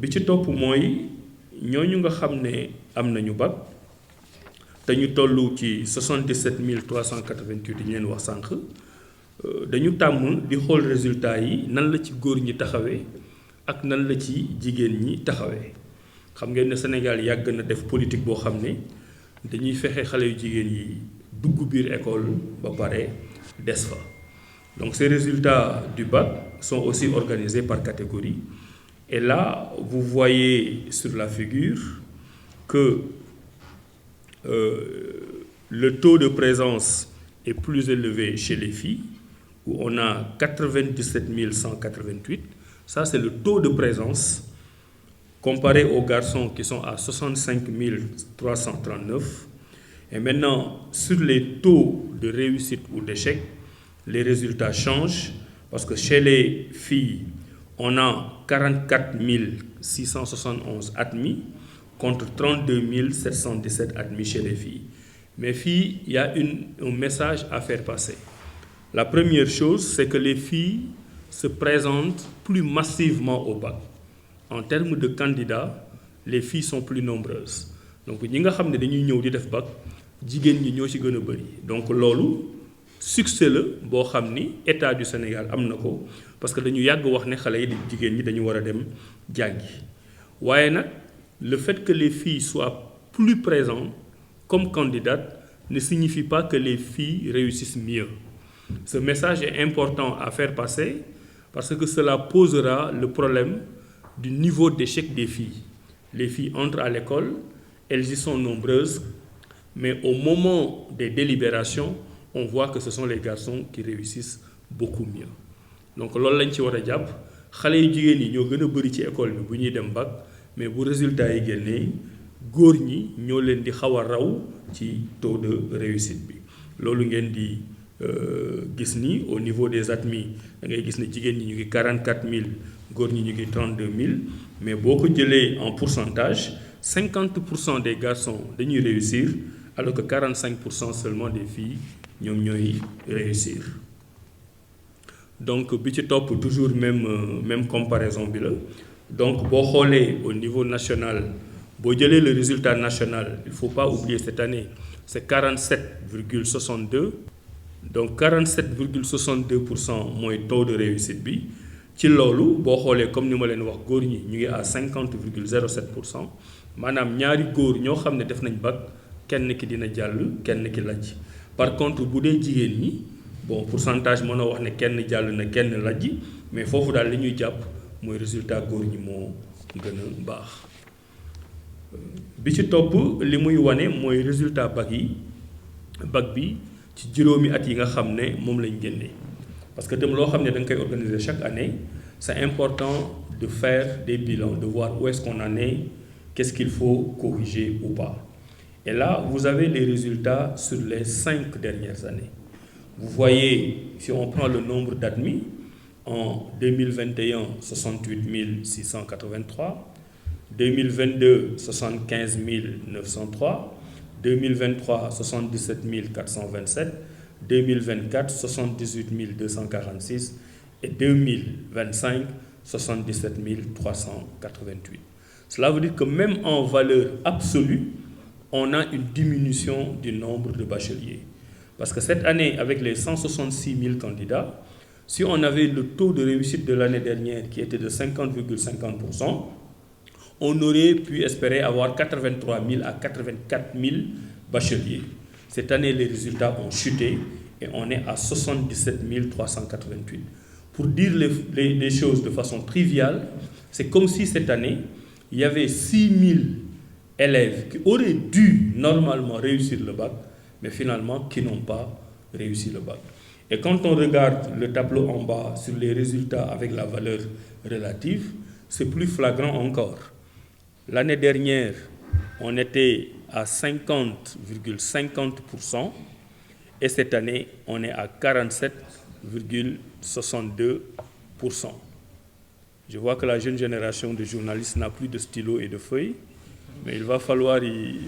bi ci topp mooy ñooñu nga xam ne am nañu bac te ñu toll ci 77 388 yi ñu leen wax sànq dañu tàmm di xool résultat yi nan la ci góor ñi taxawee ak nan la ci jigéen ñi taxawee xam ngeen ne Sénégal yàgg na def politique boo xam ne dañuy fexe xale yu jigéen yi dugg biir école ba pare des fa. Donc ces résultats du bac sont aussi organisés par catégorie. Et là, vous voyez sur la figure que le taux de présence est plus élevé chez les filles, où on a 97 188. Ça, c'est le taux de présence comparé aux garçons qui sont à 65 339. Et maintenant, sur les taux de réussite ou d'échec, les résultats changent parce que chez les filles, on a 44 671 admis contre 32 717 admis chez les filles. Mais filles, il y a un message à faire passer. La première chose, c'est que les filles se présentent plus massivement au bac. En termes de candidats, les filles sont plus nombreuses. Donc, ñi nga xam ne dañuy ñëw di def bac, jigéen ñi ñoo ci gën a bëri. Donc loolu succès la boo xam ni état du Sénégal am na ko parce que dañu yàgg wax ne xale yi jigéen ñi dañu war a dem jàngi waaye nag le fait que les filles soient plus présentes comme candidates ne signifie pas que les filles réussissent mieux. Ce message est important à faire passer parce que cela posera le problème du niveau d'échec des filles. Les filles entrent à l'école, elles y sont nombreuses, mais au moment des délibérations, on voit que ce sont les garçons qui réussissent beaucoup mieux. Donc loolu lañ ci war a jàpp xale yu jigéen ñi ñoo gën a bëri ci école bi bu ñuy dem bac mais bu résultat yi génnee góor ñi ñoo leen di xaw a raw ci taux de réussite bi. loolu ngeen di gis ni au niveau des admis da ngay gis ne jigéen ñi ñu ngi 44 000 góor ñi ñu ngi 32 000 mais boo ko jëlee en pourcentage 50% des garçons dañuy réussir alors que 45% seulement des filles ñoom ñooy réussir. Donc bi ci topp toujours même comparaison bi la donc boo xoolee au niveau national boo jëlee le résultat national il faut pas oublier cette année c'est 47,62 donc 47,62% mooy taux de réussite bi ci loolu boo xoolee comme ni ma leen wax góor ñi ñu ngi à 50,07% maanaam ñaari góor ñoo xam ne def nañ bac kenn ki dina jàll kenn ki lajj. Par contre bu dee jigéen ñi bon pourcentage mën a wax ne kenn jàll na kenn lajj mais foofu daal li ñuy jàpp mooy résultat góor ñi moo gën a baax. bi ci topp li muy wane mooy résultat bac bi ci juróomi at yi nga xam ne moom lañ génnee parce que tam loo xam ne da nga koy organiser chaque année c'est important de faire des bilans de voir où est-ce qu'on en est, qu'est-ce qu'il faut corriger ou pas. Et là, vous avez les résultats sur les 5 dernières années. Vous voyez, si on prend le nombre d'admis, en 2021, 68 683, 2022, 75 903, 2023, 77 427, 2024, 78 246 et 2025, 77 388. Cela veut dire que même en valeur absolue, on a une diminution du nombre de bacheliers. Parce que cette année, avec les 166 000 candidats, si on avait le taux de réussite de l'année dernière qui était de 50,50%, on aurait pu espérer avoir 83 000 à 84 000 bacheliers. Cette année, les résultats ont chuté et on est à 77 388. Pour dire les choses de façon triviale, c'est comme si cette année, il y avait 6 000 élèves qui auraient dû normalement réussir le bac, mais finalement qui n'ont pas réussi le bac. Et quand on regarde le tableau en bas sur les résultats avec la valeur relative, c'est plus flagrant encore. L'année dernière, on était à 50,50% et cette année, on est à 47,62%. Je vois que la jeune génération de journalistes n'a plus de stylo et de feuilles, mais il va falloir y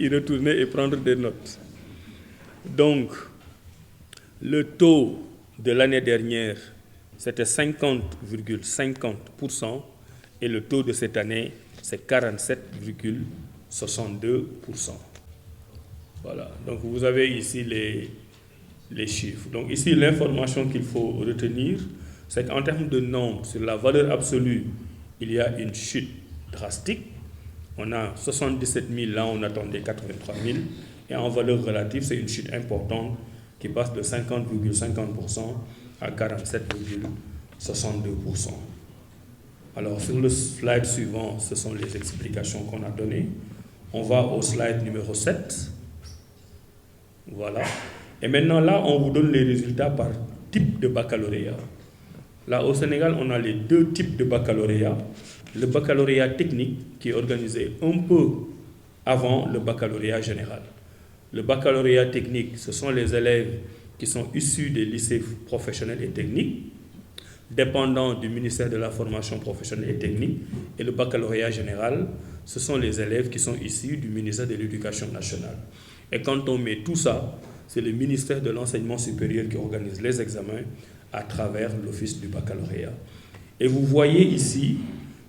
retourner et prendre des notes. Donc, le taux de l'année dernière, c'était 50,50%, et le taux de cette année, c'est 47,62%. Voilà, donc vous avez ici les chiffres. Donc ici, l'information qu'il faut retenir, c'est qu'en termes de nombre, sur la valeur absolue, il y a une chute drastique. On a 77 000, là on attendait 83 000. Et en valeur relative, c'est une chute importante qui passe de 50,50% à 47,62%. Alors sur le slide suivant, ce sont les explications qu'on a données. On va au slide numéro 7. Voilà. Et maintenant là, on vous donne les résultats par type de baccalauréat. Là, au Sénégal, on a les deux types de baccalauréat. Le baccalauréat technique, qui est organisé un peu avant le baccalauréat général. Le baccalauréat technique, ce sont les élèves qui sont issus des lycées professionnels et techniques, dépendant du ministère de la formation professionnelle et technique. Et le baccalauréat général, ce sont les élèves qui sont issus du ministère de l'Éducation nationale. Et quand on met tout ça, c'est le ministère de l'Enseignement supérieur qui organise les examens à travers l'office du baccalauréat. Et vous voyez ici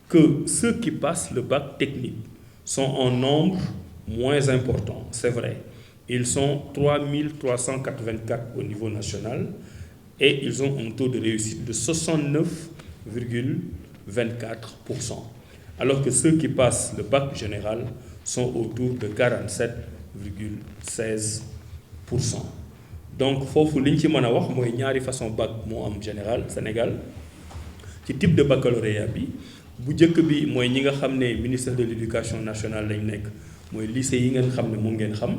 que ceux qui passent le bac technique sont en nombre moins important, c'est vrai. Ils sont 3384 au niveau national et ils ont un taux de réussite de 69,24%. Alors que ceux qui passent le bac général sont autour de 47,16%. Donc, fofu liñ ci mëna wax moy ñaari façon bac mo am général Sénégal ci type de baccalauréat bi bu jëk bi moy ñi nga xamné ministère de l'éducation nationale lañ nekk moy lycée yi ngeen xamné mo ngeen xam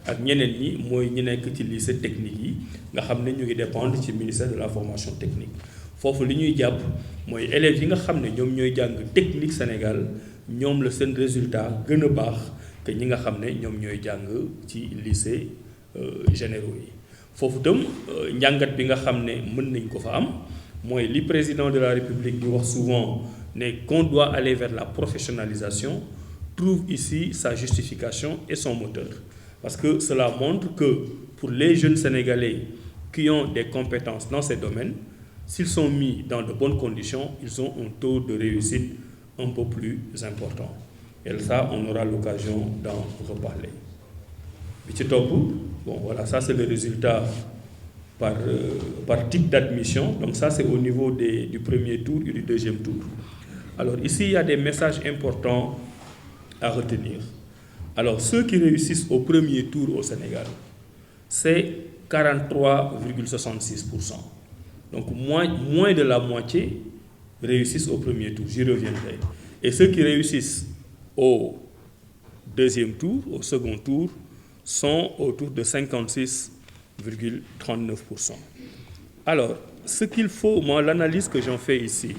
ak ñeneen ñi moy ñi nekk ci lycée technique yi nga xamné ñu ngi dépendre ci ministère de la formation technique fofu li ñuy japp moy élèves yi nga xamné ñom ñoy jàng technique Sénégal ñom la seen résultat gëna baax que ñi nga xamné ñom ñoy jàng ci lycée généraux yi fofu tam njàngat bi nga xamné mën nañ ko fa am moy li président de la République di wax souvent né qu'on doit aller vers la professionnalisation trouve ici sa justification et son moteur parce que cela montre que pour les jeunes Sénégalais qui ont des compétences dans ces domaines, s'ils sont mis dans de bonnes conditions, ils ont un taux de réussite un peu plus important. Et ça, on aura l'occasion d'en reparler. Bon, voilà, ça c'est le résultat par type d'admission. Donc ça c'est au niveau du premier tour et du deuxième tour. Alors ici, il y a des messages importants à retenir. Alors ceux qui réussissent au premier tour au Sénégal, c'est 43,66%. Donc moins de la moitié réussissent au premier tour, j'y reviendrai. Et ceux qui réussissent au deuxième tour, au second tour, sont autour de 56,39%. Alors, ce qu'il faut, moi, l'analyse que j'en fais ici,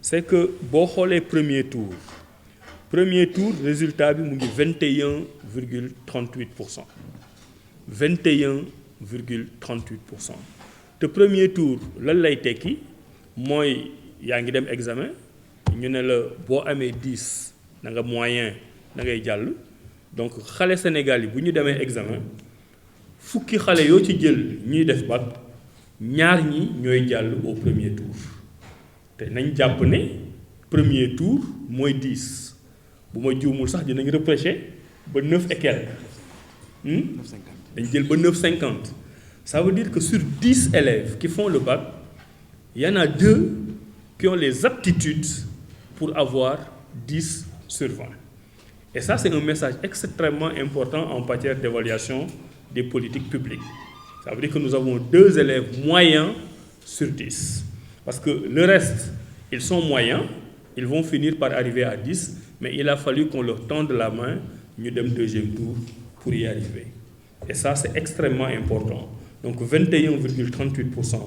c'est que, bon, les premiers tours, résultat, 21,38%. 21,38%. Le premier tour, là, moi, il y a un examen, il y a un 10, il y a moyen, il y a donc xalé Sénégal yi bu ñu démé examen fukki xalé yo ci jël ñuy def bac ñaar ñi ñoy jall au premier tour té nañ japp né premier tour moy 10 bu ma juumul sax dinañ repêcher ba 9 et quelques dañ jël ba 9,50 ça veut dire que sur 10 élèves qui font le bac il y en a 2 qui ont les aptitudes pour avoir 10 sur 20. Et ça, c'est un message extrêmement important en matière d'évaluation des politiques publiques. Ça veut dire que nous avons 2 élèves moyens sur 10. Parce que le reste, ils sont moyens, ils vont finir par arriver à 10, mais il a fallu qu'on leur tende la main, nous deuxième deuxième tour, pour y arriver. Et ça, c'est extrêmement important. Donc 21,38%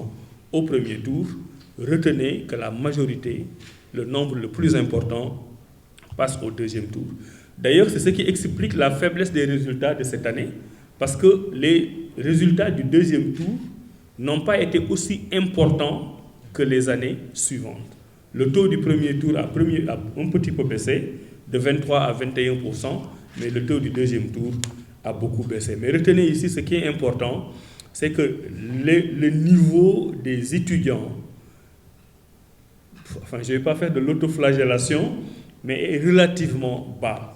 au premier tour. Retenez que la majorité, le nombre le plus important, passe au deuxième tour. D'ailleurs, c'est ce qui explique la faiblesse des résultats de cette année, parce que les résultats du deuxième tour n'ont pas été aussi importants que les années suivantes. Le taux du premier tour a un petit peu baissé, de 23 à 21%, mais le taux du deuxième tour a beaucoup baissé. Mais retenez ici, ce qui est important, c'est que le niveau des étudiants enfin je vais pas faire de l'autoflagellation, mais est relativement bas.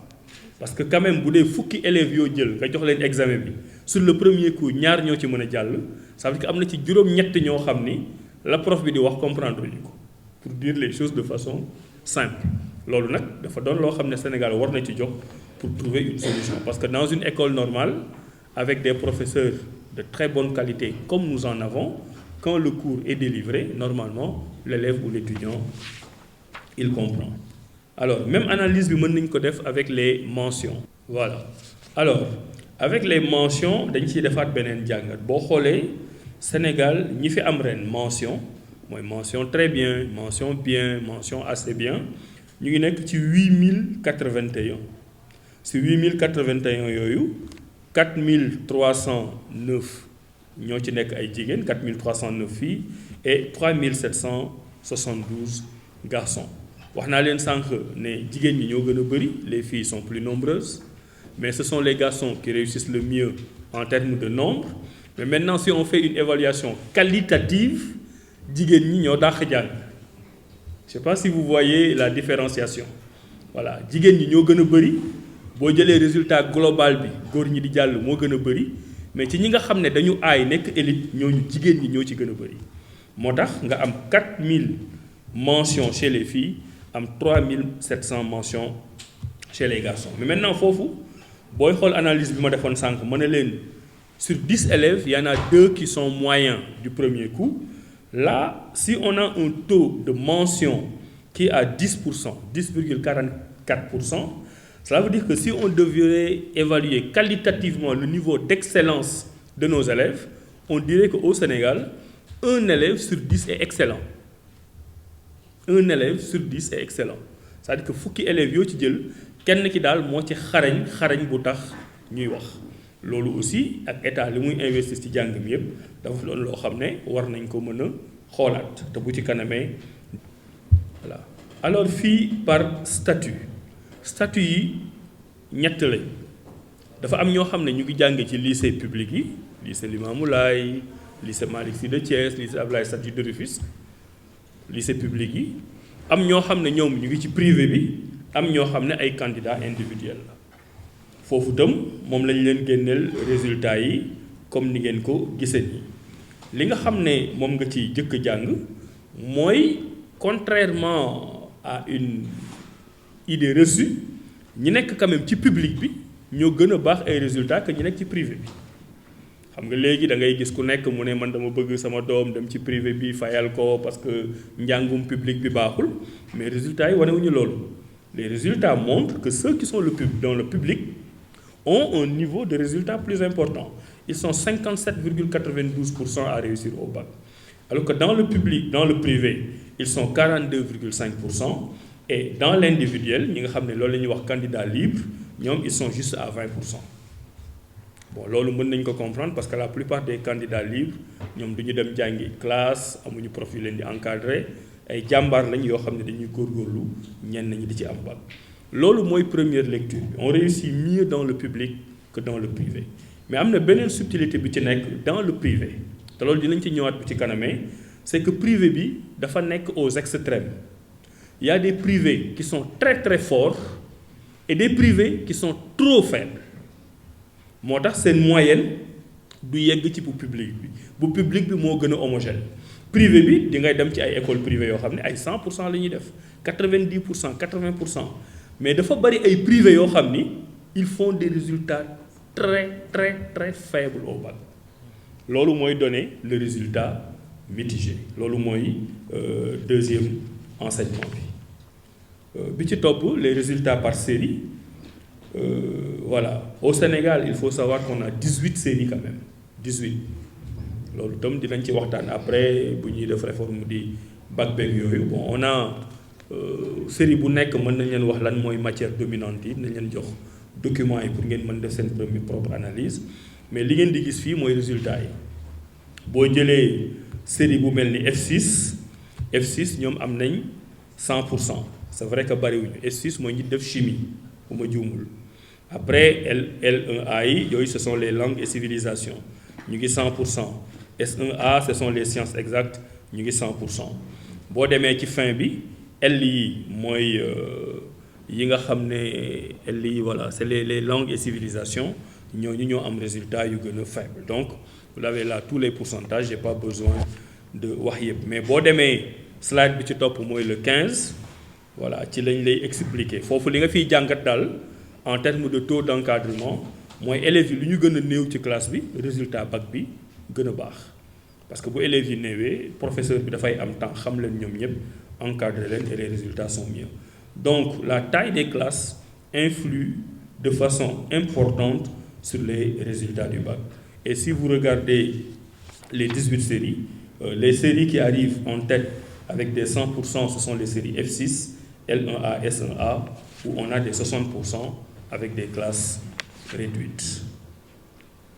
Parce que quand même bu dee fukki élèves yoo jël nga jox leen examen bi sur le premier coup ñaar ñoo ci mën a jàll ça veut dire que am na ci juróom-ñett ñoo xam ni la prof bi di wax comprendre ñu ko pour dire les choses de façon simple. loolu nag dafa doon loo xam ne Sénégal war na ci jóg pour trouver une solution parce que dans une école normale avec des professeurs de très bonne qualité comme nous en avons, quand le cours est délivré normalement l'élève ou l'étudiant il comprend. Alors même analyse bi mën nañ ko def avec les mentions. Voilà alors avec les mentions dañ ciy defaat beneen jàngat boo xoolee Sénégal ñi fi am ren mention mooy mention très bien, mention assez bien ñu ngi nekk ci 8081 si 8081 yooyu 4309 ñoo ci nekk ay jigéen 4309 filles et 3772 garçons. wax naa leen sànq ne jigéen ñi ñoo gën a bëri les filles sont plus nombreuses mais ce sont les garçons qui réussissent le mieux en termes de nombre mais maintenant si on fait une évaluation qualitative jigéen ñi ñoo dàq jàng je sais pas si vous voyez la différenciation voilà jigéen ñi ñoo gën a bëri boo jëlee résultat global bi góor ñi di jàll moo gën a bëri mais ci ñi nga xam ne dañu aay nekk élite ñooñu jigéen ñi ñoo ci gën a bëri moo tax nga am 4000 mentions chez les filles am 3700 mentions chez les garçons mais maintenant foofu booy xool analyse bi ma defoon sànq ma ne leen sur 10 élèves il y en a 2 qui sont moyens du premier coup là si on a un taux de mention qui est à 10%, 10,44%, cela veut dire que si on devait évaluer qualitativement le niveau d'excellence de nos élèves on dirait qu'au Sénégal un élève sur 10 est excellent. Un élève sur 10 est excellent c'est-à-dire que fukki élèves yoo ci jël kenn ki daal moo ci xarañ bu tax ñuy wax loolu aussi ak état li muy investir ci jàng mi yëpp dafa doon loo xam ne war nañ ko mën a xoolaat te bu ci kanamee voilà. Alors fii par statut yi ñett lañ dafa am ñoo xam ne ñu ngi jànge ci lycée public yi lycée Limamoulaye lycée Malick Sy de Thiès lycée Abdoulaye Sadji de Rufisque lycée public yi am ñoo xam ne ñoom ñu ngi ci privé bi am ñoo xam ne ay candidats individuels la foofu itam moom lañ leen génneel résultats yi comme ni ngeen ko gisee nii li nga xam ne moom nga ci jëkk jàng mooy contrairement à une idée reçue ñi nekk quand même ci public bi ñoo gën a baax ay résultats que ñi nekk ci privé bi xam nga léegi da ngay gis ku nekk mu ne man dama bëgg sama doom dem ci privé bi fayal ko parce que njàngum public bi baaxul mais résultats yi wanewuñu loolu les résultats montrent que ceux qui sont dans le public ont un niveau de résultat plus important ils sont 57,92% à réussir au bac alors que dans le privé ils sont 42,5% et dans l'individuel ñi nga xam ne loolu la ñuy wax candidat libre ñoom ils sont juste à 20%. Bon loolu mën nañ ko comprendre parce que la plupart des candidats libres ñoom du ñu dem jàngi classe amuñu prof yu leen di encadrer ay jàmbaar lañ yoo xam ne dañuy góorgóorlu ñenn ñi di ci am bac loolu mooy première lecture bi on réussit mieux dans le public que dans le privé mais am na beneen subtilité bi ci nekk dans le privé te loolu dinañ ci ñëwaat bu ci kanamee c'est que privé bi dafa nekk aux extrêmes il y a des privés qui sont très très forts et des privés qui sont trop faibles moo tax seen moyenne du yegg ci bu public bi moo gën a homogène privé bi di ngay dem ci ay écoles privées yoo xam ne ay 100% la ñuy def 90% 80% mais dafa bari ay privés yoo xam ni ils font des résultats très très très faibles au bac loolu mooy donner le résultat mitigé loolu mooy deuxième enseignement bi ci topp les résultats par série. Voilà au Sénégal il faut savoir qu'on a 18 séries quand même 18 loolu tam dinañ ci waxtaan après bu ñuy def réforme di bac beeg yooyu bon on a série bu nekk mën nañ leen wax lan mooy matière dominante yi nañ leen jox documents yi pour ngeen mën def seen propre analyse mais li ngeen di gis fii mooy résultat yi boo jëlee série bu mel ni F6 ñoom am nañ 100% c'est vrai que bariwuñu F6 mooy ñi def chimie bu ma juumul après L1A yi yooyu ce sont les langues et civilisations ñu ngi 100% S1A ce sont les sciences exactes ñu ngi 100% boo demee ci fin bi L yi mooy yi nga xam ne L yi voilà c'est les langues et civilisations ñooñu ñoo am résultat yu gën a faible. Donc vous avez là tous les pourcentages, j'ai pas besoin de wax yëpp, mais boo demee slide bi ci topp mooy le 15 voilà ci lañ lay expliquer foofu li nga fiy jàngat daal en termes de taux d'encadrement mooy élèves yi lu ñu gën a néew ci classe bi résultat bac bi gën a baax, parce que bu élèves yi néewee professeur bi dafay am temps xam leen ñoom ñëpp encadrer leen et les résultats sont mieux. Donc la taille des classes influe de façon importante sur les résultats du bac. Et si vous regardez les 18 séries, les séries qui arrivent en tête avec des 100%, ce sont les séries F6, L1A, S1A, où on a des 60% avec des classes réduites.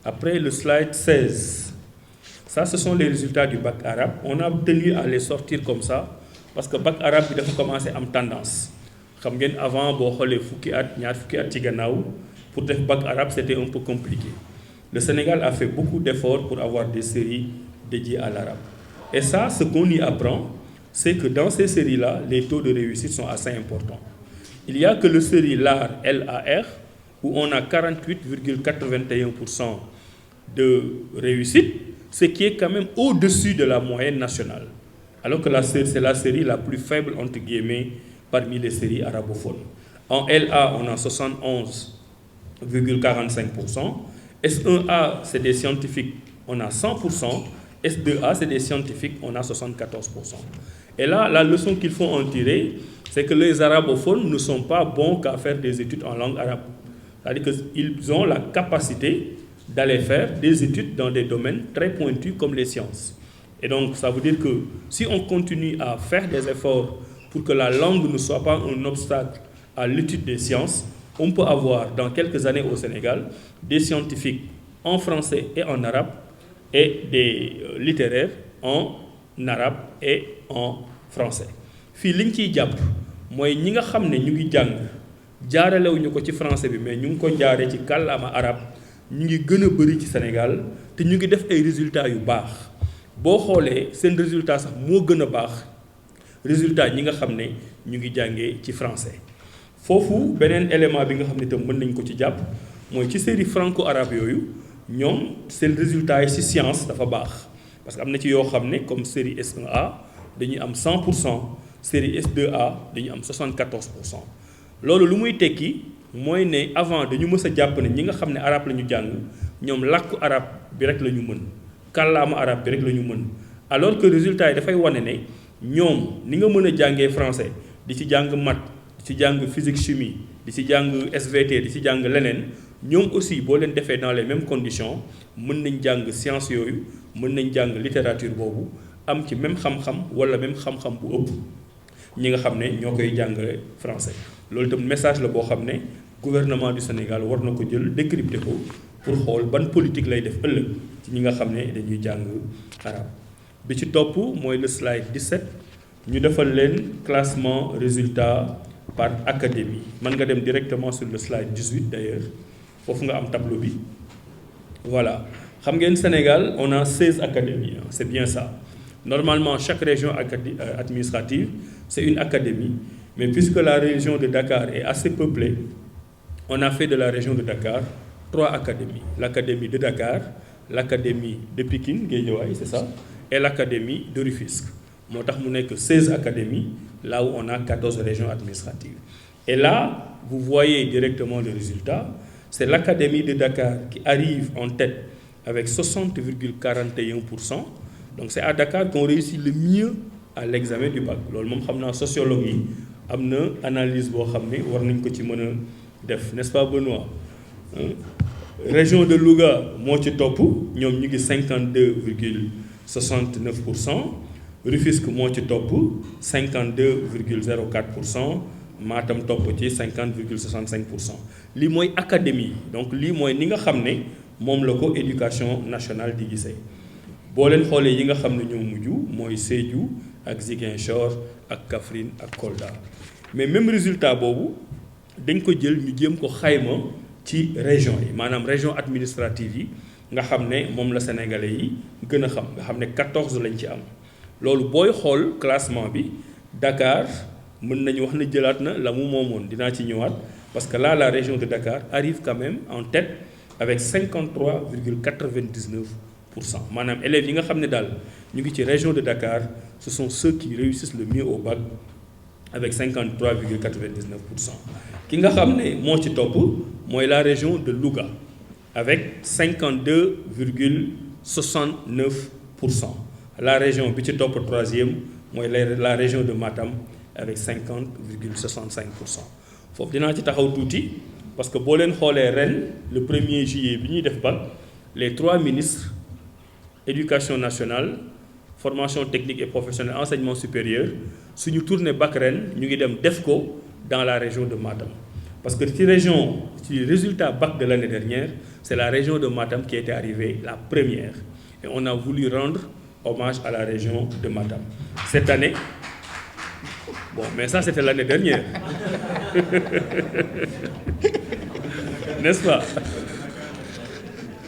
Après le slide 16, ça ce sont les résultats du bac arabe. On a tenu à les sortir comme ça, parce que bac arabe il a commencé à tendance. Comme avant, boo xoolee fukki at ñaar fukki at ci gannaaw pour def bac arabe c'était un peu compliqué. Le Sénégal a fait beaucoup d'efforts pour avoir des séries dédiées à l'arabe. Et ça, ce qu'on y apprend, c'est que dans ces séries-là, les taux de réussite sont assez importants. Il n'y a que le série LAR, LAR, où on a 48,81% de réussite, ce qui est quand même au-dessus de la moyenne nationale. Alors que c'est la série la plus faible, entre guillemets, parmi les séries arabophones. En LA, on a 71,45%. S1A, c'est des scientifiques, on a 100%. S2A, c'est des scientifiques, on a 74%. Et là, la leçon qu'il faut en tirer, c'est que les arabophones ne sont pas bons qu'à faire des études en langue arabe. C'est-à-dire qu'ils ont la capacité d'aller faire des études dans des domaines très pointus comme les sciences. Et donc, ça veut dire que si on continue à faire des efforts pour que la langue ne soit pas un obstacle à l'étude des sciences, on peut avoir dans quelques années au Sénégal des scientifiques en français et en arabe et des littéraires en arabe et en français. fii liñ ciy jàpp mooy ñi nga xam ne ñu ngi jàng jaaralewuñu ko ci français bi mais ñu ngi ko jaaree ci kàllaama arabe ñu ngi gën a bëri ci Sénégal te ñu ngi def ay résultats yu baax boo xoolee seen résultat sax moo gën a baax résultat ñi nga xam ne ñu ngi jàngee ci français. foofu beneen élément bi nga xam ne itam mën nañ ko ci jàpp mooy ci série franco-arabe yooyu ñoom seen résultat yi ci science dafa baax parce que am na ci yoo xam ne comme série S1A dañuy am 100%, série S2A dañuy am 74%. loolu lu muy tekki mooy ne avant dañu mës a jàpp ne ñi nga xam ne arabe la ñu jàng ñoom làkku arabe bi rek la ñu mën kàllaama arabe bi rek la ñu mën alors que résultat yi dafay wane ne ñoom ni nga mën a jàngee français di ci jàng maths di ci jàng physique chimie di ci jàng SVT di ci jàng leneen ñoom aussi boo leen defee dans les mêmes conditions mën nañ jàng science yooyu mën nañ jàng littérature boobu am ci même xam-xam wala même xam-xam bu ëpp ñi nga xam ne ñoo koy jàngale français. loolu itam message la boo xam ne gouvernement du Sénégal war na ko jël décrypter ko pour xool ban politique lay def ëllëg ci ñi nga xam ne dañuy jàng arabe. bi ci topp mooy le slide 17 ñu defal leen classement résultat par académie mën nga dem directement sur le slide 18 d'ailleurs foofu nga am tableau bi voilà xam ngeen Sénégal on a 16 académies c'est bien ça. Normalement chaque région administrative c'est une académie, mais puisque la région de Dakar est assez peuplée, on a fait de la région de Dakar 3 académies. L'académie de Dakar, l'académie de Pikine, Guédiawaye, c'est ça, et l'académie de Rufisque. Moo tax mu nekk 16 académies, là où on a 14 régions administratives. Et là, vous voyez directement le résultat, c'est l'académie de Dakar qui arrive en tête avec 60,41%. Donc c'est à Dakar qu'on réussit le mieux à l'examen du bac. loolu moom xam naa sociologue yi am na analyse boo xam ne war nañ ko ci mën a def, n'est-ce pas Benoît? Région de Louga moo ci topp ñoom ñu ngi 52,69%. Rufisque moo ci topp 52,04%. Matam topp ci 50,65%. lii mooy académie yi donc lii mooy ni nga xam ne moom la ko éducation nationale di gisee. boo leen xoolee yi nga xam ne ñoo mujj mooy Sédhiou ak Ziguinchor ak Kaffrine ak Kolda mais même résultat boobu dañ ko jël ñu jéem ko xayma ci région yi maanaam région administrative yi nga xam ne moom la sénégalais yi gën a xam nga xam ne 14 lañ ci am loolu booy xool classement bi Dakar mën nañu wax ne jëlaat na la mu moomoon dinaa ci ñëwaat parce que là la région de Dakar arrive quand même en tête avec 53,99%. maanaam élèves yi nga xam ne daal ñu ngi ci région de Dakar ce sont ceux qui réussissent le mieux au bac avec 53,99%. ki nga xam ne moo ci topp mooy la région de Louga avec 52,69%. la région bi ci topp troisième mooy la région de Matam avec 50,65%. foofu dinaa ci taxaw tuuti parce que boo leen xoolee ren le 1er juillet bi ñuy def bac les 3 ministres éducation nationale formation technique et professionnelle enseignement supérieur suñu tournée bac ren ñu ngi dem def ko dans la région de Matam parce que ci résultat bac de l'année dernière c'est la région de Matam qui était arrivée la première et on a voulu rendre hommage à la région de Matam cette année. Bon, mais ça, c'était l'année dernière. N'est-ce pas?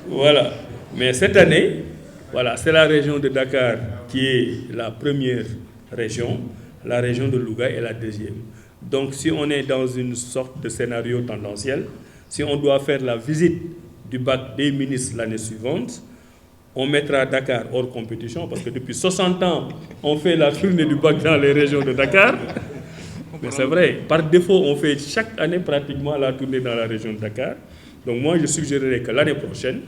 Voilà. Mais cette année, voilà, c'est la région de Dakar qui est la première région. La région de Louga est la deuxième. Donc, si on est dans une sorte de scénario tendanciel, si on doit faire la visite du bac des ministres l'année suivante, on mettra Dakar hors compétition parce que depuis 60 ans, on fait la tournée du bac dans les régions de Dakar. Mais c'est vrai, par défaut, on fait chaque année pratiquement la tournée dans la région de Dakar. Donc moi, je suggérerais que l'année prochaine,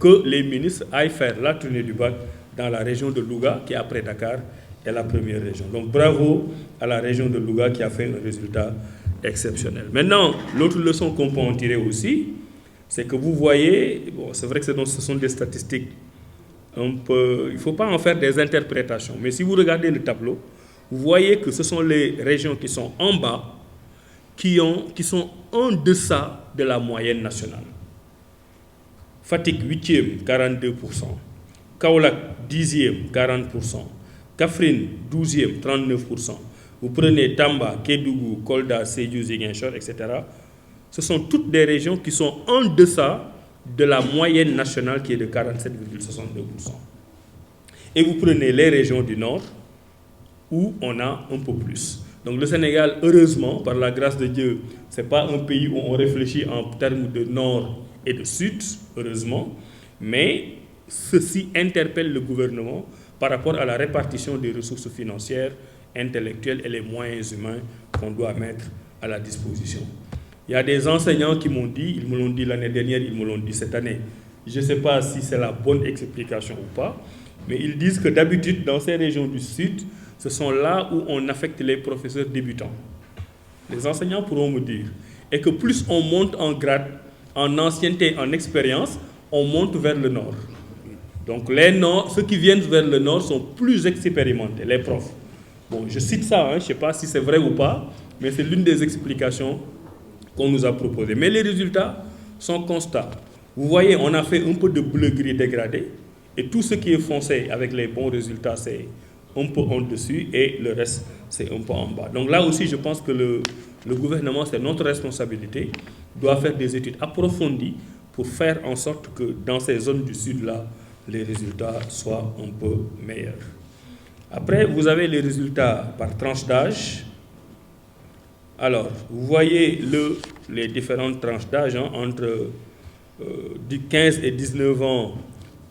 que les ministres aillent faire la tournée du bac dans la région de Louga, qui après Dakar est la première région. Donc bravo à la région de Louga qui a fait un résultat exceptionnel. Maintenant, l'autre leçon qu'on peut en tirer aussi, c'est que vous voyez, bon, c'est vrai que ce sont des statistiques un peu, il ne faut pas en faire des interprétations, mais si vous regardez le tableau, vous voyez que ce sont les régions qui sont en bas, qui sont en deçà de la moyenne nationale. Fatick 8e, 42%. Kaolack 10e, 40%. Kaffrine 12e, 39%. Vous prenez Tamba, Kédougou, Kolda, Sédhiou, Ziguinchor, etc. Ce sont toutes des régions qui sont en deçà de la moyenne nationale qui est de 47,62%. Et vous prenez les régions du Nord où on a un peu plus. Donc le Sénégal, heureusement, par la grâce de Dieu, ce n'est pas un pays où on réfléchit en termes de Nord et de Sud, heureusement, mais ceci interpelle le gouvernement par rapport à la répartition des ressources financières, intellectuelles et les moyens humains qu'on doit mettre à la disposition. Il y a des enseignants qui m'ont dit, ils me l'ont dit l'année dernière, ils me l'ont dit cette année. Je ne sais pas si c'est la bonne explication ou pas, mais ils disent que d'habitude, dans ces régions du Sud, ce sont là où on affecte les professeurs débutants. Les enseignants pourront me dire. Et que plus on monte en grade, en ancienneté, en expérience, on monte vers le Nord. Donc ceux qui viennent vers le Nord sont plus expérimentés, les profs. Bon, je cite ça, je ne sais pas si c'est vrai ou pas, mais c'est l'une des explications qu'on nous a proposées. Mais les résultats sont constants. Vous voyez, on a fait un peu de bleu-gris dégradé, et tout ce qui est foncé avec les bons résultats, c'est un peu en dessus, et le reste, c'est un peu en bas. Donc là aussi, je pense que le gouvernement, c'est notre responsabilité, doit faire des études approfondies pour faire en sorte que dans ces zones du Sud-là, les résultats soient un peu meilleurs. Après, vous avez les résultats par tranche d'âge. Alors, vous voyez les différentes tranches d'âge, entre du 15 et 19 ans,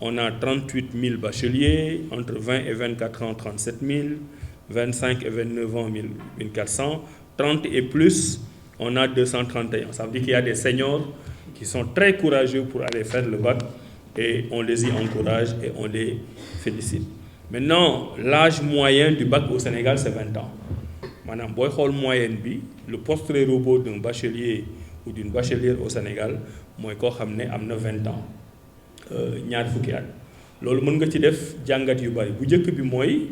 on a 38 000 bacheliers, entre 20 et 24 ans, 37 000, 25 et 29 ans, 1400, 30 et plus, on a 231. Ça veut dire qu'il y a des seniors qui sont très courageux pour aller faire le bac, et on les y encourage et on les félicite. Maintenant, l'âge moyen du bac au Sénégal, c'est 20 ans. Maintenant, si on moyenne, le portrait robot d'un bachelier ou d'une bachelière au Sénégal, moi, je sais 20 ans. ñaar fukki at loolu mën nga ci def jàngat yu bari bu njëkk bi mooy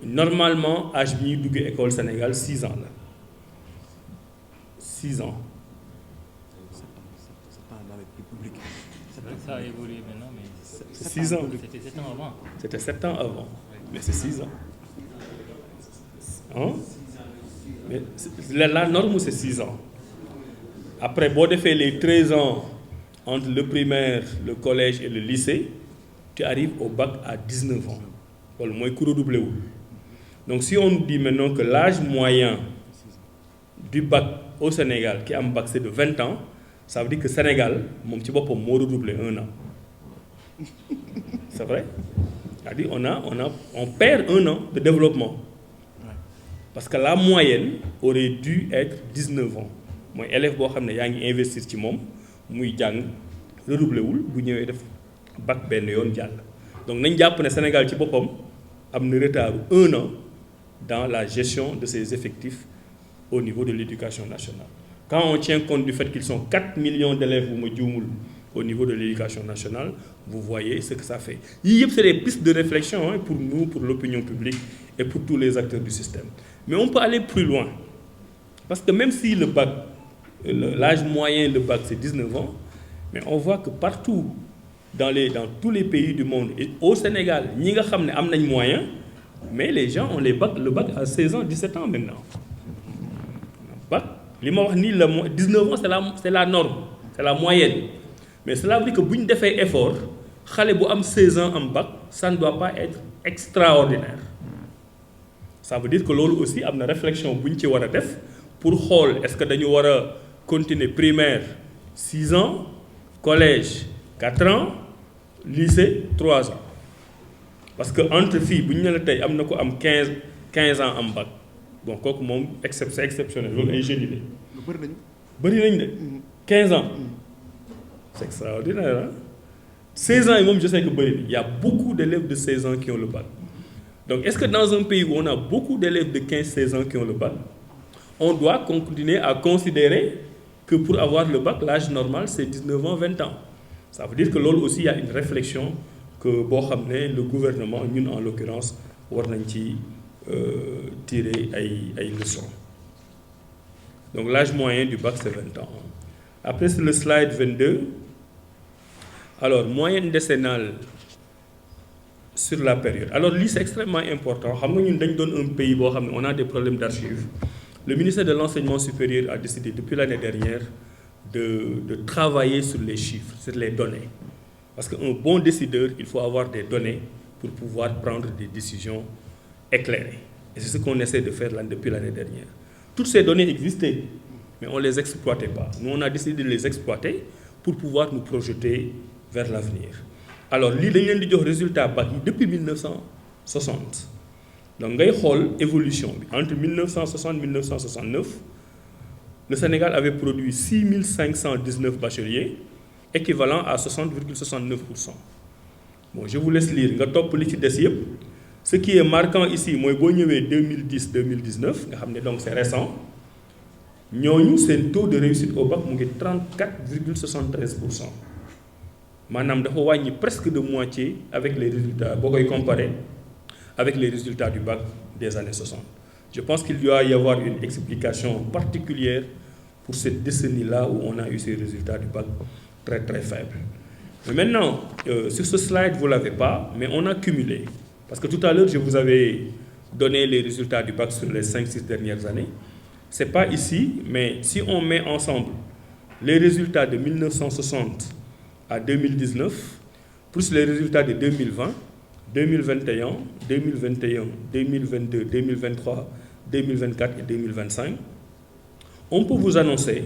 normalement âge bi ñuy dugg école Sénégal 6 ans la 6 ans. Ça a évolué maintenant, mais c'est 6 ans. C'était 7 ans avant. C'était 7 ans avant, mais c'est 6 ans. Hein? Mais la norme c'est 6 ans. Après, si tu fais les 13 ans entre le primaire, le collège et le lycée, tu arrives au bac à 19 ans. loolu mooy ku redoublé wul. Donc si on nous dit maintenant que l'âge moyen du bac au Sénégal qui am bac c'est de 20 ans, ça veut dire que Sénégal moom ci boppam moo redoublé 1 an. C'est vrai? C'est-à-dire on perd 1 an de développement. Parce que la moyenne aurait dû être 19 ans. Mooy élève boo xam ne yaa ngi investir ci moom muy jàng redoublé wul bu ñëwee def bac benn yoon jàll. Donc nañ jàpp ne Sénégal ci boppam am na retard 1 an dans la gestion de ses effectifs au niveau de l'éducation nationale. Quand on tient compte du fait qu'ils sont 4 millions d'élèves bu ma juumul au niveau de l'éducation nationale, vous voyez ce que ça fait. Yii yëpp c'est des pistes de réflexion pour nous, pour l'opinion publique et pour tous les acteurs du système. Mais on peut aller plus loin. Parce que même si le bac, l'âge moyen de bac c'est 19 ans, mais on voit que partout dans tous les pays du monde et au Sénégal, ñi nga xam ne am nañ moyen, mais les gens ont le bac à 16 ans, 17 ans maintenant. Bac, li ma wax nii 19 ans c'est la norme, c'est la moyenne. Mais cela veut dire que bu ñu defee effort, xale bu am 16 ans am bac, ça ne doit pas être extraordinaire. Ça veut dire que loolu aussi am na réflexion bu ñu ci war a def pour xool est-ce que dañu war a continuer primaire 6 ans, collège 4 ans, lycée 3 ans. Parce que entre fii bu ñu ne la tey am na ko am 15 ans am bac bon kooku moom c'est exceptionnel loolu ay jeunes yi la. bëri nañ de 15 ans. C'est extraordinaire, hein? 16 ans, et même je sais que il y a beaucoup d'élèves de 16 ans qui ont le bac. Donc, est-ce que dans un pays où on a beaucoup d'élèves de 15-16 ans qui ont le bac, on doit continuer à considérer que pour avoir le bac, l'âge normal, c'est 19 ans, 20 ans? Ça veut dire que là aussi, il y a une réflexion que le gouvernement, nous en l'occurrence, war nañ ci tirer ay leçons. Donc, l'âge moyen du bac, c'est 20 ans. Après, c'est le slide 22. Alors, moyenne décennale sur la période. Alors, lii c'est extrêmement important. Xam nga ñun dañ doon un pays boo xam ne on a des problèmes d'archives. Le ministère de l'enseignement supérieur a décidé depuis l'année dernière de travailler sur les chiffres, sur les données. Parce qu'un bon décideur, il faut avoir des données pour pouvoir prendre des décisions éclairées. Et c'est ce qu'on essaie de faire depuis l'année dernière. Toutes ces données existaient, mais on ne les exploitait pas. Nous, on a décidé de les exploiter pour pouvoir nous projeter vers l'avenir. Alors, lii dañ leen di jox résultat bac yi depuis 1960. Donc, ngay xool évolution bi. Entre 1960 et 1969, le Sénégal avait produit 6519 bacheliers, équivalent à 60,69%. Bon, je vous laisse lire. Nga topp li ci des yëpp. Ce qui est marquant ici, mooy boo ñëwee 2010-2019, nga xam ne donc c'est récent. ñooñu seen taux de réussite au bac mu ngi 34,73%. maanaam dafa wàññi presque de moitié avec les résultats boo koy comparer avec les résultats du bac des années 60. Je pense qu'il doit y avoir une explication particulière pour cette décennie-là où on a eu ces résultats du bac très très faibles. Mais maintenant, sur ce slide, vous ne l'avez pas, mais on a cumulé. Parce que tout à l'heure, je vous avais donné les résultats du bac sur les 5-6 dernières années. Ce n'est pas ici, mais si on met ensemble les résultats de 1960 à 2019, plus les résultats de 2020, 2021, 2021, 2022, 2023, 2024 et 2025, on peut vous annoncer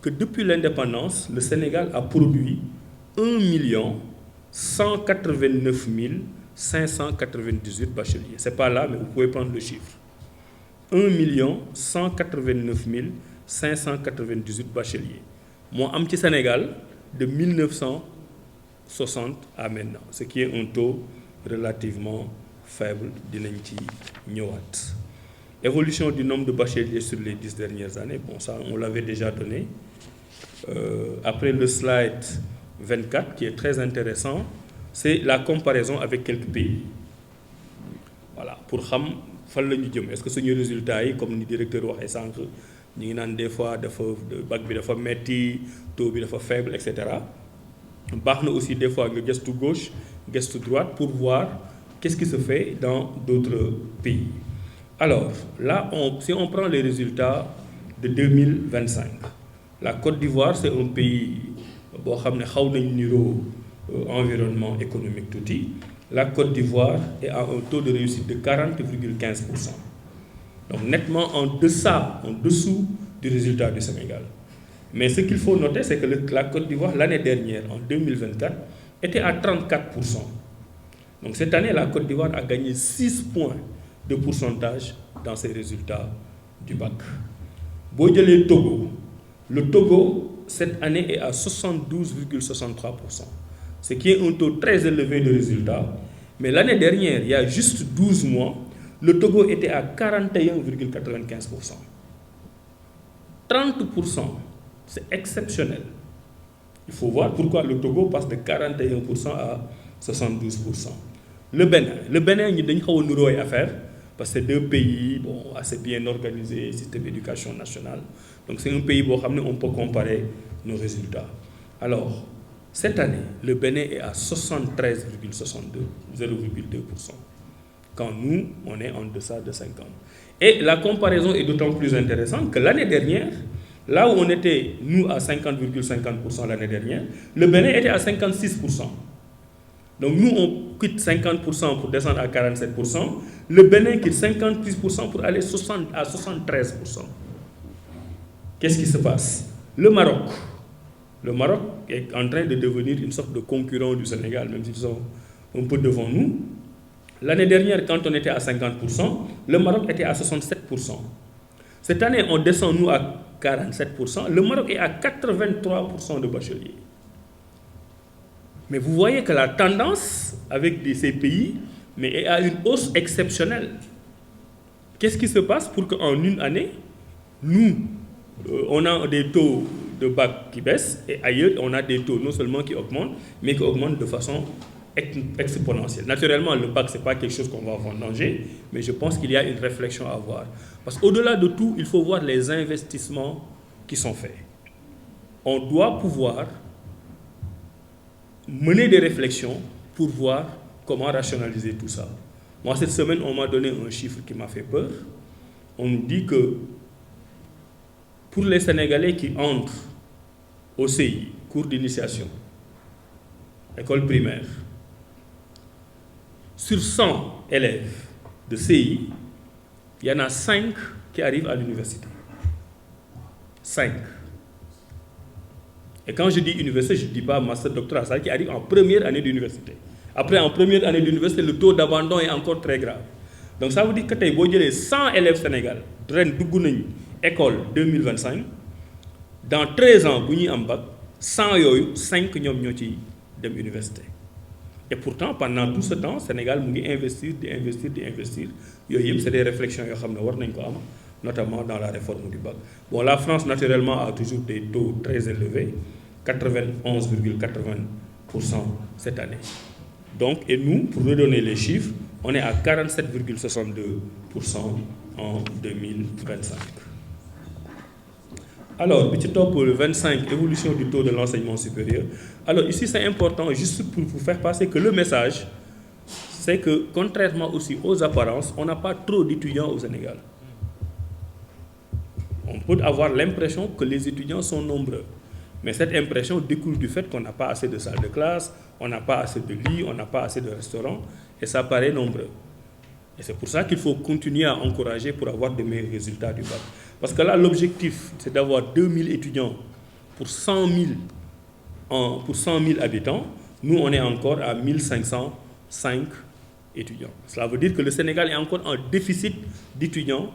que depuis l'indépendance, le Sénégal a produit 1 189 598 bacheliers. Ce n'est pas là, mais vous pouvez prendre le chiffre. 1 189 598 bacheliers. Moi, am ci Sénégal de 1960 à maintenant, ce qui est un taux relativement faible dinañ ci ñëwaat. Évolution du nombre de bacheliers sur les 10 dernières années, bon ça on l'avait déjà donné. Après le slide 24 qui est très intéressant, c'est la comparaison avec quelques pays. Voilà, pour xam fan la ñu jëm. Est-ce que suñu résultats yi comme ni directeur waxee sànq ñu ngi naan des fois dafa bac bi dafa metti, taux bi dafa faible, etc. baax na aussi des fois nga gëstu gauche gëstu droite pour voir qu'est-ce qui se fait dans d'autres pays. Alors là, si on prend les résultats de 2025, la Côte d'Ivoire c'est un pays boo xam ne xaw nañ niroo environnement économique tuuti. la Côte d'Ivoire est à un taux de réussite de 40,15%. Donc nettement en dessous du résultat du Sénégal. Mais ce qu'il faut noter, c'est que la Côte d'Ivoire, l'année dernière, en 2024, était à 34%. Donc cette année, la Côte d'Ivoire a gagné 6 points de pourcentage dans ses résultats du bac. Boyele Togo. Le Togo, cette année, est à 72,63%. Ce qui est un taux très élevé de résultats. Mais l'année dernière, il y a juste 12 mois, le Togo était à 41,95%. 30%, c'est exceptionnel. Il faut voir pourquoi le Togo passe de 41% à 72%. Le Bénin, il y a affaire parce que c'est deux pays assez bien organisés, système d'éducation nationale. Donc c'est un pays où on peut comparer nos résultats. Alors, cette année, le Bénin est à 73,62, 0,2%. Quand nous, on est en deçà de 50. Et la comparaison est d'autant plus intéressante que l'année dernière, là où on était, nous, à 50,50% l'année dernière, le Bénin était à 56%. Donc nous, on quitte 50% pour descendre à 47%. Le Bénin quitte 56% pour aller à 73%. Qu'est-ce qui se passe? Le Maroc est en train de devenir une sorte de concurrent du Sénégal, même s'ils sont un peu devant nous. L'année dernière, quand on était à 50%, le Maroc était à 67%. Cette année, on descend, nous, à 47%. Le Maroc est à 83% de bacheliers. Mais vous voyez que la tendance avec ces pays est à une hausse exceptionnelle. Qu'est-ce qui se passe pour qu'en une année, nous, on a des taux de bac qui baissent et ailleurs, on a des taux non seulement qui augmentent, mais qui augmentent de façon exponentielle. Naturellement, le bac, ce n'est pas quelque chose qu'on va vendanger, mais je pense qu'il y a une réflexion à avoir. Parce qu'au-delà de tout, il faut voir les investissements qui sont faits. On doit pouvoir mener des réflexions pour voir comment rationaliser tout ça. Moi, cette semaine, on m'a donné un chiffre qui m'a fait peur. On nous dit que pour les Sénégalais qui entrent au CI, cours d'initiation, école primaire, sur 100 élèves de CI, il y en a 5 qui arrivent à l'université. 5. Et quand je dis université, je ne dis pas master doctorat, c'est-à-dire qui arrive en première année d'université. Après, en première année d'université, le taux d'abandon est encore très grave. Donc ça veut dire que tu as 100 élèves Sénégal, école 2025, dans 13 ans, si en bac, 100 5 sont de l'université. Et pourtant, pendant tout ce temps, le Sénégal a investi. C'est des réflexions notamment dans la réforme du bac. Bon, la France, naturellement, a toujours des taux très élevés, 91,80% cette année. Donc, et nous, pour redonner les chiffres, on est à 47,62% en 2025. Alors, petit top pour le 25, évolution du taux de l'enseignement supérieur. Alors ici, c'est important, juste pour vous faire passer que le message, c'est que, contrairement aussi aux apparences, on n'a pas trop d'étudiants au Sénégal. On peut avoir l'impression que les étudiants sont nombreux. Mais cette impression découle du fait qu'on n'a pas assez de salles de classe, on n'a pas assez de lits, on n'a pas assez de restaurants, et ça paraît nombreux. Et c'est pour ça qu'il faut continuer à encourager pour avoir de meilleurs résultats du bac. Parce que là, l'objectif, c'est d'avoir 2000 étudiants pour 100 000 habitants. Nous, on est encore à 1505 étudiants. Cela veut dire que le Sénégal est encore en déficit d'étudiants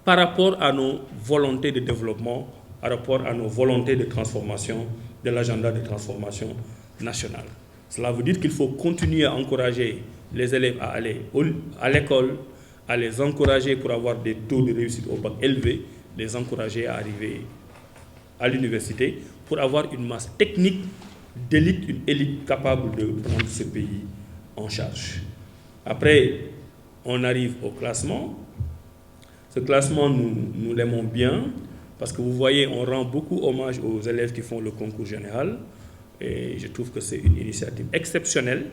par rapport à nos volontés de développement, par rapport à nos volontés de transformation de l'agenda de transformation nationale. Cela veut dire qu'il faut continuer à encourager les élèves à aller à l'école, à les encourager pour avoir des taux de réussite au bac élevés, les encourager à arriver à l'université pour avoir une masse technique d'élite, une élite capable de prendre ce pays en charge. Après, on arrive au classement. Ce classement, nous l'aimons bien parce que vous voyez, on rend beaucoup hommage aux élèves qui font le concours général et je trouve que c'est une initiative exceptionnelle,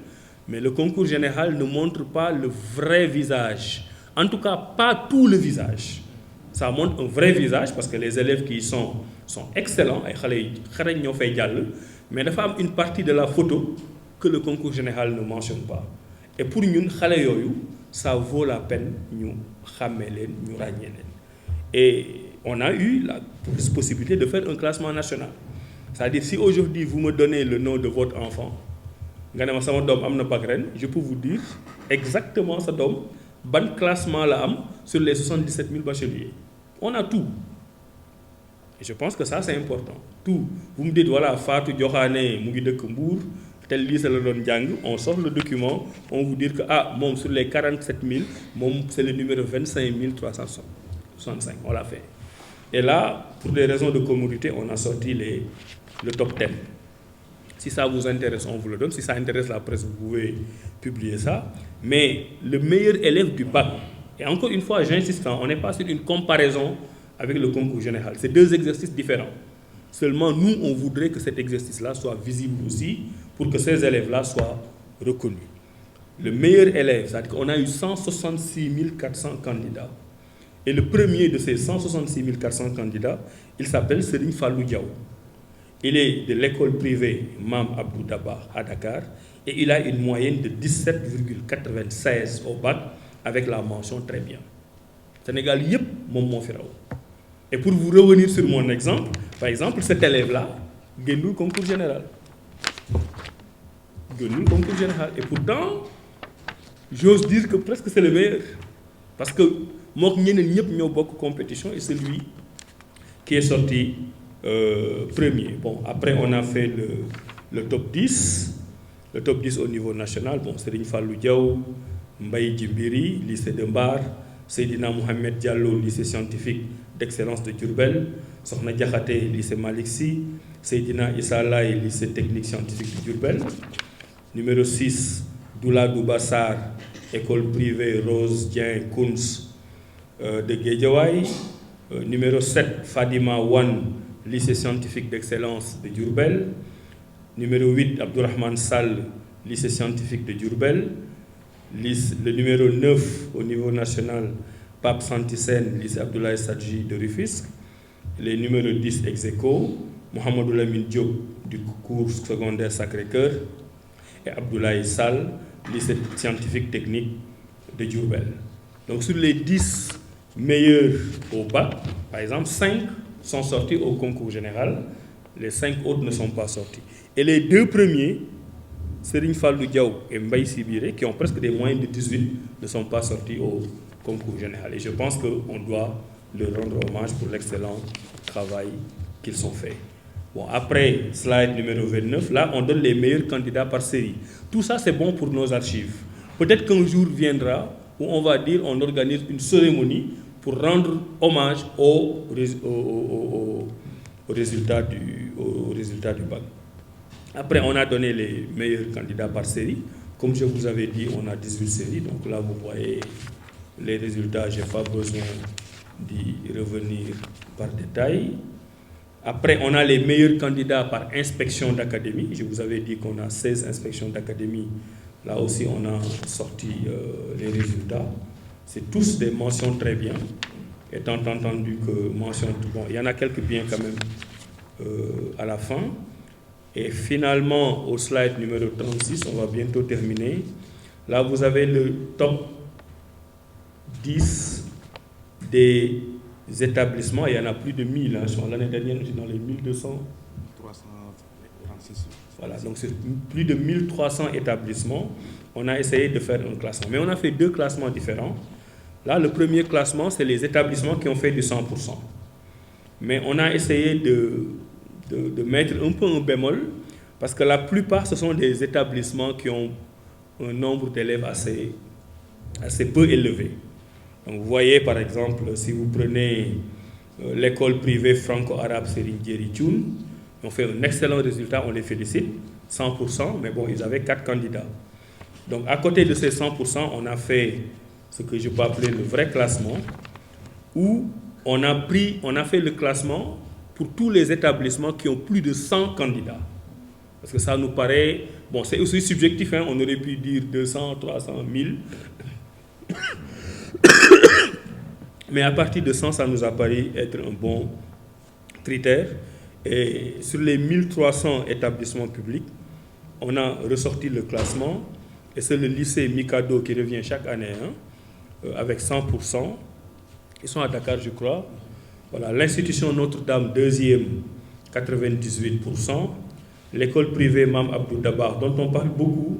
mais le concours général ne montre pas le vrai visage, en tout cas pas tout le visage. Ça montre un vrai visage parce que les élèves qui sont excellents, mais il y a une partie de la photo que le concours général ne mentionne pas. Et pour nous, ça vaut la peine nous ramener, nous ragner. Et on a eu la possibilité de faire un classement national. C'est-à-dire, si aujourd'hui vous me donnez le nom de votre enfant, je peux vous dire exactement ce dom, ban classement là sur les 77 000 bacheliers. On a tout. Et je pense que ça c'est important. Tout. Vous me dites, voilà, Fatou Diokhane, Mougi de Kumbour, tel lycée le Djang, on sort le document, on vous dit que sur les 47 000, c'est le numéro 25 365. On l'a fait. Et là, pour des raisons de commodité, on a sorti le top 10. Si ça vous intéresse, on vous le donne. Si ça intéresse la presse, vous pouvez publier ça. Mais le meilleur élève du bac, et encore une fois, j'insiste, on n'est pas sur une comparaison avec le concours général. C'est deux exercices différents. Seulement, nous, on voudrait que cet exercice-là soit visible aussi pour que ces élèves-là soient reconnus. Le meilleur élève, c'est-à-dire qu'on a eu 166 400 candidats. Et le premier de ces 166 400 candidats, il s'appelle Serigne Fallou Diaw. Il est de l'école privée Mam Abdou Dabar à Dakar et il a une moyenne de 17,96 au bac avec la mention très bien. Sénégal yep mon firaw. Et pour vous revenir sur mon exemple, par exemple, cet élève-là gagne le concours général. Et pourtant, j'ose dire que presque c'est le meilleur. Parce que moi, nous beaucoup de compétition et c'est lui qui est sorti premier. Bon, après, on a fait le top 10. Le top 10 au niveau national. Bon, Serigne Fallou Diaw, Mbaye Djimbiri, lycée de Mbar, Seydina Mohamed Diallo, lycée scientifique d'excellence de Diourbel, Sokhna Diakhaté, lycée Malick Sy, Seydina Issa Laye, lycée technique scientifique de Diourbel. Numéro 6, Doula Doubassar, école privée Rose Dien Kouns de Guédiawaye. Numéro 7, Fadima Wan, lycée scientifique d'excellence de Diourbel. Numéro 8, Abdourahmane Sall, lycée scientifique de Diourbel. Le numéro 9 au niveau national, Pape Santisen, lycée Abdoulaye Sadji de Rufisque. Les numéros 10 ex aequo, Mohamedou Lamine Diop du cours secondaire Sacré-Cœur et Abdoulaye Sall, lycée scientifique technique de Diourbel. Donc sur les 10 meilleurs au bac, par exemple, 5 sont sortis au concours général, les 5 autres ne sont pas sortis. Et les deux premiers, Serigne Fallou Diaw et Mbaye Sibiré, qui ont presque des moyennes de 18, ne sont pas sortis au concours général. Et je pense qu'on doit leur rendre hommage pour l'excellent travail qu'ils ont fait. Bon, après, slide numéro 29, là, on donne les meilleurs candidats par série. Tout ça, c'est bon pour nos archives. Peut-être qu'un jour viendra où on va dire on organise une cérémonie pour rendre hommage au résultat du bac. Après, on a donné les meilleurs candidats par série. Comme je vous avais dit, on a 18 séries. Donc là, vous voyez les résultats. Je n'ai pas besoin d'y revenir par détail. Après, on a les meilleurs candidats par inspection d'académie. Je vous avais dit qu'on a 16 inspections d'académie. Là aussi, on a sorti les résultats. C'est tous des mentions très bien. Étant entendu que mention tout bon, il y en a quelques biens quand même à la fin. Et finalement, au slide numéro 36, on va bientôt terminer. Là, vous avez le top 10 des établissements. Il y en a plus de 1000. Hein. L'année dernière, nous étions dans les 1200. 336. Voilà, donc c'est plus de 1300 établissements. On a essayé de faire un classement. Mais on a fait deux classements différents. Là, le premier classement, c'est les établissements qui ont fait du 100%. Mais on a essayé de mettre un peu un bémol, parce que la plupart, ce sont des établissements qui ont un nombre d'élèves assez peu élevé. Donc, vous voyez, par exemple, si vous prenez l'école privée franco-arabe Serigne Djeri Thioune, ils ont fait un excellent résultat, on les félicite, 100%, mais bon, ils avaient 4 candidats. Donc, à côté de ces 100%, on a fait ce que je peux appeler le vrai classement, où on a fait le classement pour tous les établissements qui ont plus de 100 candidats. Parce que ça nous paraît... Bon, c'est aussi subjectif, hein, on aurait pu dire 200, 300, 1000. Mais à partir de 100, ça nous a paru être un bon critère. Et sur les 1300 établissements publics, on a ressorti le classement. et c'est le lycée Mikado qui revient chaque année, avec 100%. Ils sont à Dakar, je crois. Voilà, l'institution Notre-Dame, deuxième, 98%. L'école privée Mam Abdou Dabar, dont on parle beaucoup,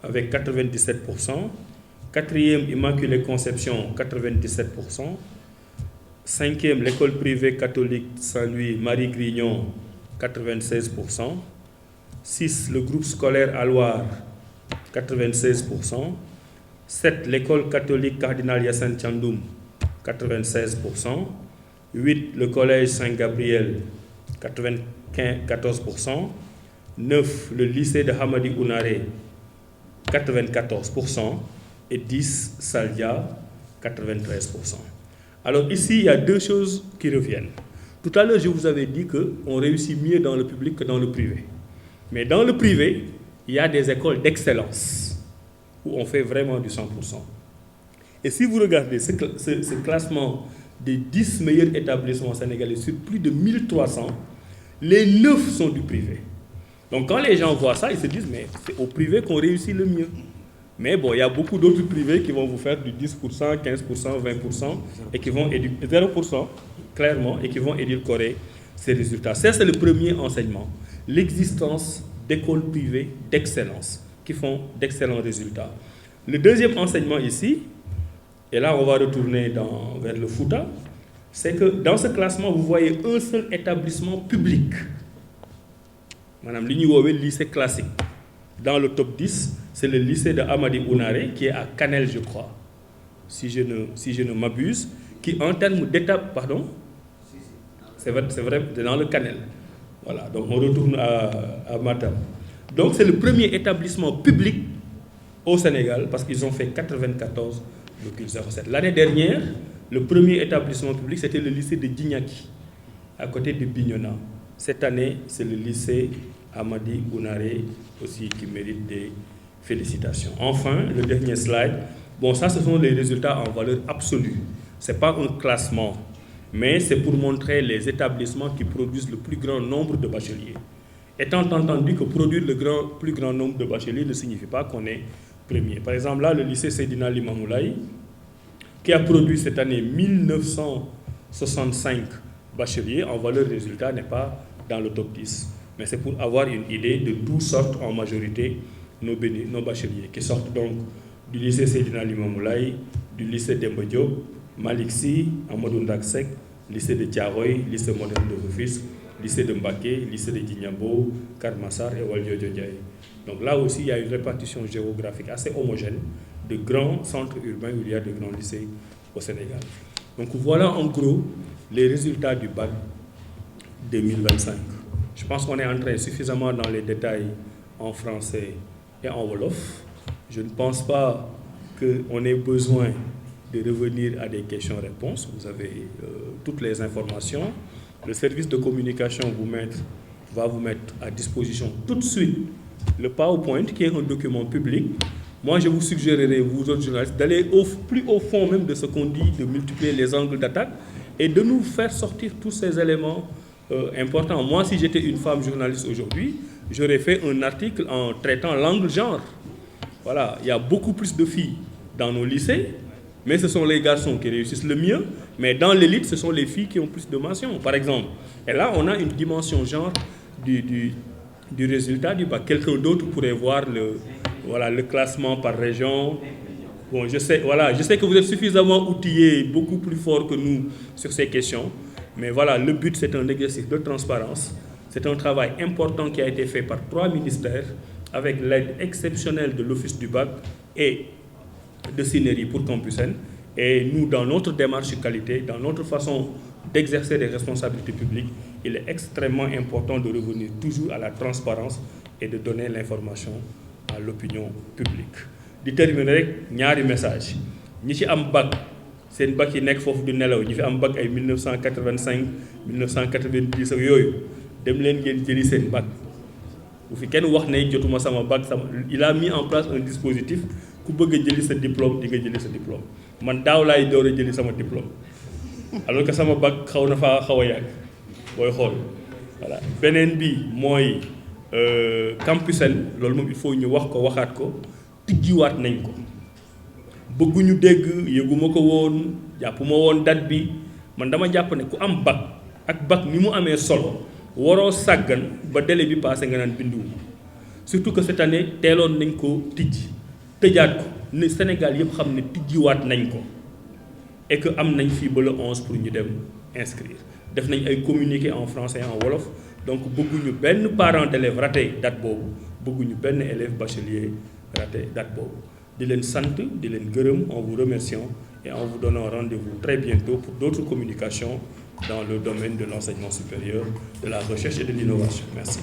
avec 97%. Quatrième, Immaculée Conception, 97%. Cinquième, l'école privée catholique Saint-Louis, Marie Grignon, 96%. 6, le groupe scolaire Alouar, 96%. 7, l'école catholique Cardinal Yassine Thiandoum, 96%. 8, le collège Saint-Gabriel, 94%. 9, le lycée de Hamadi Ounaré, 94%. Et 10, Salia, 93%. Alors ici, il y a deux choses qui reviennent. Tout à l'heure, je vous avais dit qu'on réussit mieux dans le public que dans le privé. Mais dans le privé, il y a des écoles d'excellence où on fait vraiment du 100%. Et si vous regardez ce classement des 10 meilleurs établissements sénégalais sur plus de 1300, les 9 sont du privé. Donc quand les gens voient ça, ils se disent, mais c'est au privé qu'on réussit le mieux. Mais bon, il y a beaucoup d'autres privés qui vont vous faire du 10%, 15%, 20% et qui vont 0% clairement et qui vont édulcorer ces résultats. Ça, c'est le premier enseignement. L'existence d'écoles privées d'excellence qui font d'excellents résultats. Le deuxième enseignement ici, et là on va retourner vers le Fouta, c'est que dans ce classement, vous voyez un seul établissement public. Madame Ligny-Woué, lycée classique. Dans le top 10, c'est le lycée de Hamadi Ounaré, qui est à Canel, je crois, si je ne m'abuse, qui en termes d'étape, pardon, c'est vrai, c'est dans le Canel. Voilà, donc on retourne à Matam. Donc c'est le premier établissement public au Sénégal, parce qu'ils ont fait 94,07. L'année dernière, le premier établissement public, c'était le lycée de Djignaki, à côté de Bignona. Cette année, c'est le lycée Hamadi Ounaré aussi qui mérite des félicitations. Enfin, le dernier slide. Bon, ça, ce sont les résultats en valeur absolue. Ce n'est pas un classement, mais c'est pour montrer les établissements qui produisent le plus grand nombre de bacheliers. Étant entendu que produire le plus grand nombre de bacheliers ne signifie pas qu'on est premier. Par exemple, là, le lycée Seydina Limamoulaye, qui a produit cette année 1965 bacheliers, en valeur résultat, n'est pas dans le top 10. Mais c'est pour avoir une idée de d'où sortent en majorité nos bacheliers, qui sortent donc du lycée Seydina Limamoulaye, du lycée Demba Diop, Malick Sy, Amadou Ndak Seck, lycée de Thiaroye, lycée moderne de Rufisque, lycée de Mbacké, lycée de Djignabo, Keur Massar et Valdiodio Ndiaye. Donc là aussi, il y a une répartition géographique assez homogène de grands centres urbains où il y a de grands lycées au Sénégal. Donc voilà en gros les résultats du bac 2025. Je pense qu'on est entré suffisamment dans les détails en français et en wolof. Je ne pense pas qu'on ait besoin de revenir à des questions-réponses. Vous avez toutes les informations. Le service de communication va vous mettre à disposition tout de suite le PowerPoint, qui est un document public. Moi, je vous suggérerais, vous autres journalistes, d'aller plus au fond même de ce qu'on dit, de multiplier les angles d'attaque et de nous faire sortir tous ces éléments important. Moi, si j'étais une femme journaliste aujourd'hui, j'aurais fait un article en traitant l'angle genre. Voilà, il y a beaucoup plus de filles dans nos lycées, mais ce sont les garçons qui réussissent le mieux. Mais dans l'élite, ce sont les filles qui ont plus de mentions, par exemple. Et là, on a une dimension genre du résultat du bac. Quelqu'un d'autre pourrait voir le classement par région. Bon, je sais que vous êtes suffisamment outillés, beaucoup plus forts que nous sur ces questions. Mais voilà, le but, c'est un exercice de transparence. C'est un travail important qui a été fait par 3 ministères avec l'aide exceptionnelle de l'Office du bac et de Synérie pour Campus N. Et nous, dans notre démarche qualité, dans notre façon d'exercer des responsabilités publiques, il est extrêmement important de revenir toujours à la transparence et de donner l'information à l'opinion publique. Je terminer avec ñaari message. Ñi ci am bac, seen bac yi nekk foofu du nelaw, ñi fi am bac ay 1985, 1990 ak yooyu, dem leen ngeen jëli seen bac. Bu fi kenn wax ne jotuma sama bac, il a mis en place un dispositif ku bëgg a jëli sa diplôme di nga jëli sa diplôme. Man daaw laay door a jëli sama diplôme. Alors que sama bac xaw na faa xaw a yàgg booy xool. Voilà. Beneen bi mooy Campus N, loolu moom il faut ñu wax ko waxaat ko. tijjiwaat nañ ko bëgguñu dégg yëguma ko woon jàppuma woon date bi man dama jàpp ne ku am bac ak bac ni mu amee solo waroo sàggan ba délai bi passé nga naan binduwu surtout que cette année teeloon nañ ko tijji tëjaat ko ne Sénégal yëpp xam ne tijjiwaat nañ ko et que am nañ fii ba le 11 pour ñu dem inscrire def nañ ay communiqué en français et en wolof donc bëgguñu benn parent d'élève raté date boobu bëgguñu benn élève bachelier raté date boobu di leen sant di leen gërëm en vous remerciant et en vous donnant rendez-vous très bientôt pour d'autres communications dans le domaine de l'enseignement supérieur, de la recherche et de l'innovation. Merci.